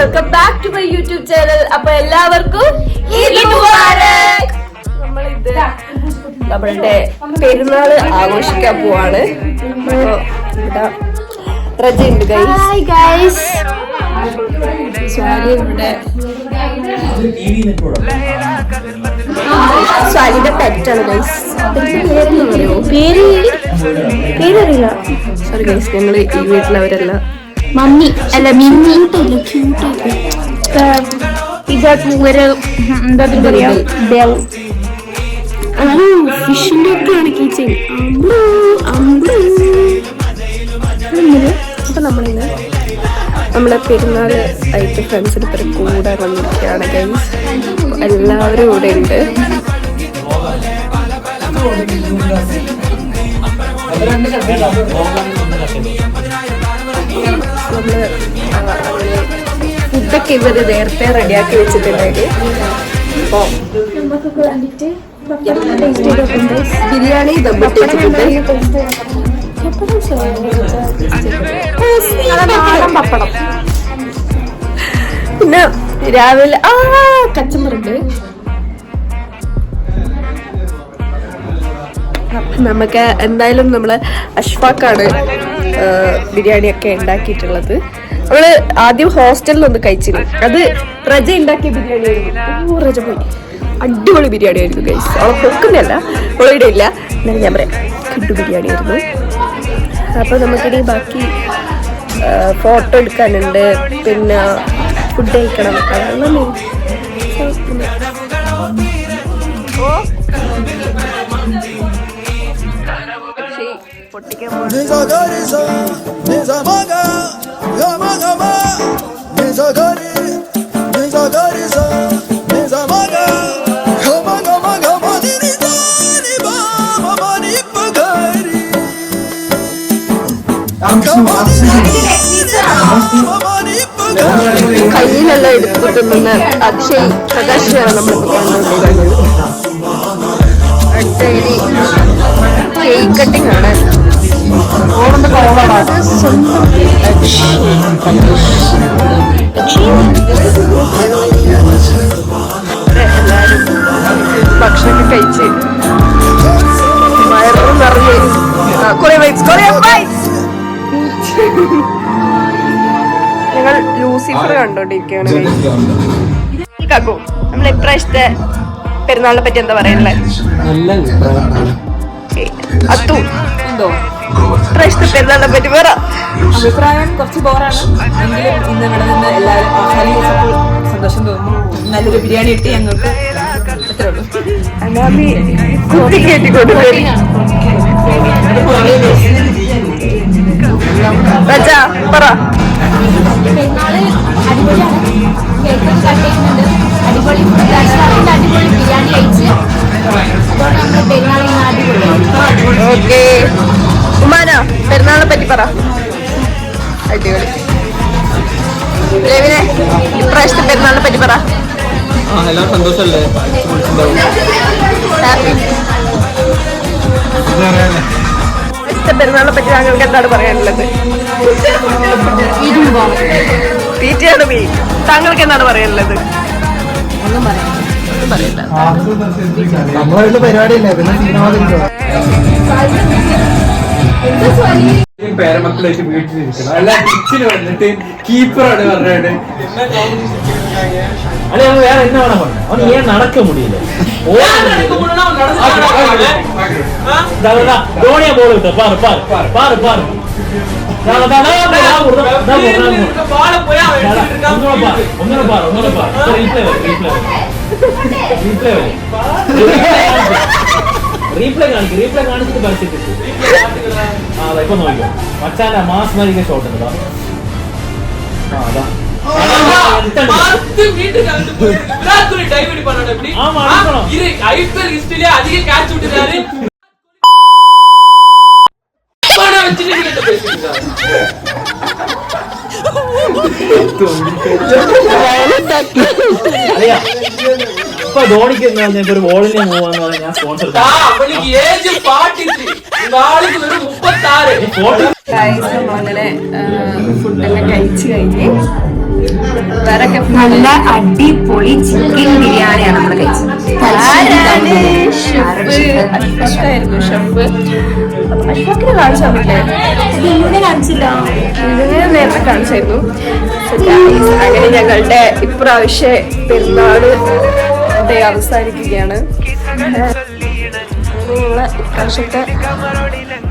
Welcome back to my YouTube channel. അപ്പൊ എല്ലാവർക്കും നമ്മളിത് നമ്മളുടെ പെരുന്നാള് ആഘോഷിക്കാൻ പോവാണ്. റജയുണ്ട് ഗൈസ്. സ്വാതി ഇവിടെ സ്വാതിന്റെ പെറ്റാണ് ഗൈസ്. പേരെന്ന് പറയോ? പേരറിയില്ല. സോറി ഗൈസ്, ഞങ്ങള് ഈ വീട്ടിലവരല്ല. മമ്മി അല്ല മിന്നി ഇതൊരു എന്താ പറയാ ഫിഷിന്റെ ഒക്കെയാണ് കിച്ചൺ. അപ്പൊ നമ്മളിന്ന് നമ്മളെ പെരുന്നാൾ ആയിട്ട് ഫ്രണ്ട്സിന് ഇത്ര കൂടെ വന്നിരിക്കുകയാണ് ഗൈസ്. എല്ലാവരും ഇവിടെ ഉണ്ട്. നമ്മള് ഫുഡൊക്കെ ഇവര് നേരത്തെ റെഡിയാക്കി വെച്ചിട്ടുണ്ടെങ്കിൽ അപ്പൊ ബിരിയാണി പപ്പടം, പിന്നെ രാവിലെ കച്ചമ്പറുണ്ട്. നമുക്ക് എന്തായാലും നമ്മള് അഷ്ഫാക്കാണ് ബിരിയാണിയൊക്കെ ഉണ്ടാക്കിയിട്ടുള്ളത്. നമ്മള് ആദ്യം ഹോസ്റ്റലിൽ ഒന്ന് കഴിച്ചിരുന്നു. അത് റജ ഉണ്ടാക്കിയ ബിരിയാണി ആയിരുന്നു. റജ പോയി അടിപൊളി ബിരിയാണി ആയിരുന്നു ഗൈസ്. അവളെ പൊക്കുന്നല്ല, അവളിവിടെ ഇല്ല, എന്നാലും ഞാൻ പറയാം കിട്ടു ബിരിയാണി ആയിരുന്നു. അപ്പൊ നമുക്കിനി ബാക്കി ഫോട്ടോ എടുക്കാനുണ്ട്, പിന്നെ ഫുഡ് കഴിക്കണം. അതെല്ലാം പൊട്ടിക്കാൻ കയ്യിലെല്ലാം എടുത്തിട്ടുണ്ടെന്ന് അക്ഷയ് പ്രകാശാണ് നമ്മൾ അടുത്ത കേക്ക് കട്ടിംഗ് ആണ്. എല്ലാരും ഭക്ഷണമൊക്കെ കഴിച്ച് വയറും നിറഞ്ഞ് ഞങ്ങൾ ലൂസിഫർ കണ്ടോണ്ടിരിക്കുകയാണ്. കാക്കു, നമ്മൾ ഇപ്രാവശ്യത്തെ പെരുന്നാളിനെ പറ്റി എന്താ പറയുന്നത്? അത്തു ഇപ്രാവശ്യത്തെ പെരുന്നാളിനെ പറ്റി പറ. അഭിപ്രായം കുറച്ച് ബോറാണ് എങ്കിലും ഇന്ന് ഇവിടെ നിന്ന് എല്ലാവരും ആഹാരം സന്തോഷം തോന്നുന്നു. നല്ലൊരു ബിരിയാണി ഇട്ട് ഞങ്ങൾക്ക് എത്ര ഉള്ളൂ പറ. പെരുന്നാള് അടിപൊളിയാണ്. കേക്ക് കട്ട് ചെയ്യുന്നുണ്ട്. അടിപൊളി അടിപൊളി ബിരിയാണി കഴിച്ച് അതുകൊണ്ട് നമ്മുടെ പെരുന്നാൾ ഇന്ന് അടിപൊളിയാണ്. ഓക്കെ ഉമ്മാനോ പെരുന്നാളിനെ പറ്റി പറ. അടിപൊളി. രവിനെ ഇപ്രാവശ്യത്തെ പെരുന്നാളിനെ പറ്റി പറ. എല്ലാവരും സന്തോഷമല്ലേ? പെരുന്നാളിനെ പറ്റി താങ്കൾക്ക് എന്താണ് പറയാനുള്ളത്? തീറ്റയാണ് മീ. താങ്കൾക്ക് എന്താണ് പറയാനുള്ളത്? ഒന്നും പറയില്ല. നമ്മളായിട്ട് പരിപാടിയില്ലേ, പിന്നെ പേരമക്കളായിട്ട് വീട്ടിലിരിക്കണം. അല്ല കിച്ചന് വന്നിട്ട് കീപ്പറാണ് പറഞ്ഞിട്ട് അല്ലെ വേറെ என்ன வேணா பண்ண. அவன் ஏன் நடக்க முடியல? தோனியா போல விட்ட பாரு பாரு பாரு பாரு റീപ്ലേ കാണിച്ചിട്ട് പറിച്ചിട്ട് ഇപ്പൊ നോക്കിയോ മച്ചാന്റെ മാസ് മരിക്കുന്ന ഷോട്ട് ഉണ്ടോ? അതാ ഇപ്പൊ ധോണിക്ക് ഒരു ബോളിനെ മൂവാന്ന് പറഞ്ഞാൽ ഞാൻ സ്പോൺസർ അങ്ങനെ ഫുഡെല്ലാം കഴിച്ചു കഴിഞ്ഞ് വേറെ നല്ല അടിപൊളി ചിക്കൻ ബിരിയാണിയാണ് നമ്മൾ കഴിച്ചത്. അഷ്ഫാക്കിനെ കാണിച്ചാൽ ഇതിലൂടെ കാണിച്ചില്ല. ഇതിനെ നേരത്തെ കാണിച്ചായിരുന്നു. അങ്ങനെ ഞങ്ങളുടെ ഇപ്രാവശ്യ പെരുന്നാള് അവസാനിക്കുകയാണ്. ഞങ്ങളെ ഇപ്രാവശ്യത്തെ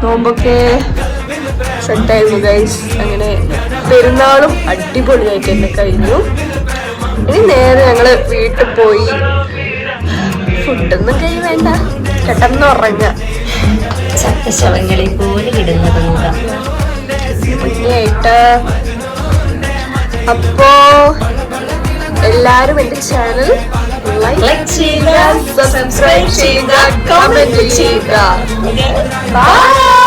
നോമ്പൊക്കെ സെറ്റായിരുന്നു ഗൈസ്. അങ്ങനെ പെരുന്നാളും അടിപൊളിയായിട്ട് തന്നെ കഴിഞ്ഞു. ഇനി നേരെ ഞങ്ങള് വീട്ടിൽ പോയി ഫുഡൊന്നും വേണ്ട, പെട്ടെന്ന് ഉറങ്ങാം. ചക്കശവങ്ങളെ പോലെ ഇടുന്നത് ഭംഗിയായിട്ട്. അപ്പോ എല്ലാരും എന്റെ ചാനൽ ലൈക്ക് ചെയ്യുക, സബ്സ്ക്രൈബ് ചെയ്യുക, കമന്റ് ചെയ്യുക. ബൈ.